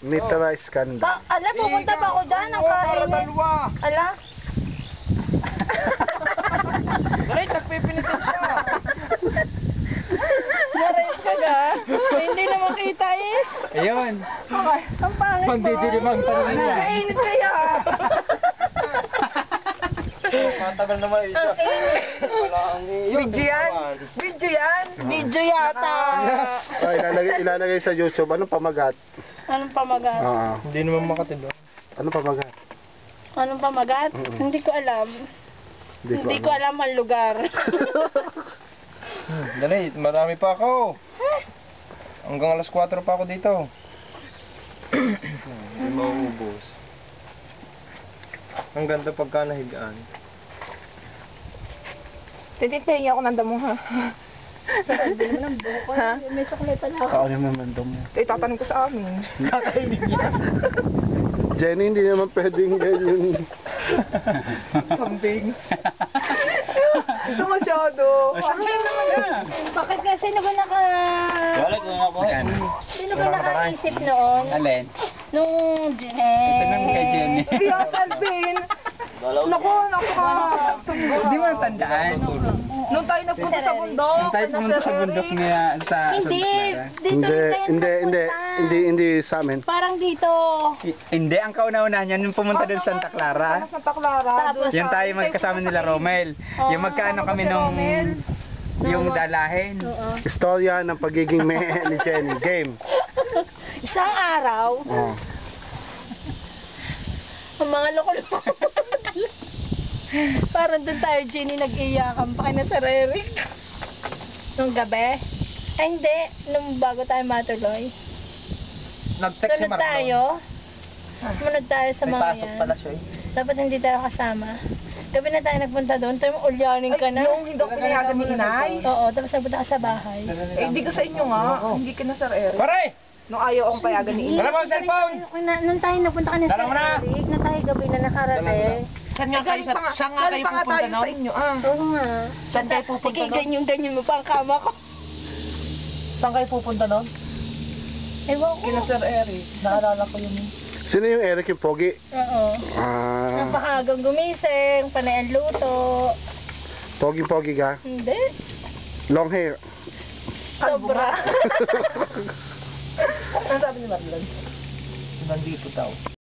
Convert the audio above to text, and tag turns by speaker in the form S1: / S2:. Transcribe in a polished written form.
S1: Militarized Canada.
S2: Ala, pupunta pa ako dyan. Ang kainin. Ala.
S3: Galit, nagpipinitin siya.
S2: Narin ka ga. Hindi na makita eh.
S4: Ayun.
S2: Okay, ang pangit mo.
S4: Pagdidilimang panahon yan.
S2: Kainit kaya.
S3: Matagal naman isa.
S2: Video yan? Video yan? Video yata.
S1: Ilalagay sa YouTube. Anong pamagat?
S2: Anong pamagat?
S3: Hindi naman makatindo.
S1: Anong pamagat?
S2: Anong pamagat? Hindi ko alam. Hindi ko alam ang lugar.
S3: Dali, marami pa ako. Hanggang alas 4 pa ako dito. Hindi mauubos. Ang ganda pagka nahigaan.
S2: Titipingi ako ng damo ha. Sabi mo ng buko. May saklay pala ako.
S1: Kakain naman daw mo.
S2: Itatanong ko sa amin.
S3: Kakainin niya.
S1: Jenny, hindi naman pwedeng ganyan.
S2: Kambing. Ito masyado. Bakit nga sino ba
S4: Wala ko nga po.
S2: Sino ba nakaisip noon?
S4: Alin?
S2: Nung
S4: Ito nang kay Jenny.
S2: Kaya Calvin. Naku.
S4: Hindi mo natandaan.
S2: Nung tayo nagpunta sa bundok.
S4: Nung tayo pumunta sa bundok niya sa
S2: Hindi. Dito
S1: Hindi sa amin.
S2: Parang dito.
S4: Hindi, ang kauna-una niyan yung pumunta doon sa Santa Clara.
S2: Santa Clara. Tapos
S4: Yung tayo magkasama nila Romel. Yung magkaano kami nung yung dalahin.
S1: Istorya ng pagiging mehe ni Jenny. Game.
S2: Isang araw, ang mga loko-loko. Parang doon tayo, Jenny, nag-iyakan pa kayo na sa Rerik. Nung gabi. Ay, hindi. Nung bago tayo matuloy.
S3: Nag-text si
S2: Sunod
S3: Marlon.
S2: tayo. Sumunod tayo sa
S3: May
S2: mga
S3: pasok
S2: yan.
S3: pala siya eh.
S2: Dapat hindi tayo kasama. Gabi na tayo nagpunta doon. Tayo ulyanin ka na.
S5: Yung hindi ko pinayagan ni Inay.
S2: Oo, tapos nagpunta ka sa bahay.
S5: Eh, hindi ko sa inyo nga. Hindi ka na, Sir Eric.
S3: Pare!
S5: Nung ayaw akong payagan ni Inay.
S3: Wala mo ang cellphone!
S2: Nung tayo nagpunta ka na sa
S3: Dala mo na!
S2: Eric, na tayo gabi na nakarating.
S3: Saan nga kayo pupunta
S5: sa inyo, ah.
S2: Oo nga.
S3: Saan kayo pupunta
S2: Sige, ganyan mo pa ang kama ko.
S5: Saan kayo pupunta nun?
S2: Ewan ko.
S5: Kina Sir Eric. Naalala ko yun.
S1: Sino yung Eric, yung pogi?
S2: Oo. Napakagang gumising, panay ang luto.
S1: Pogi-pogi ka?
S2: Hindi.
S1: Long hair.
S2: Sobra.
S5: Ano sabi ni Marlon?
S3: Nandito daw.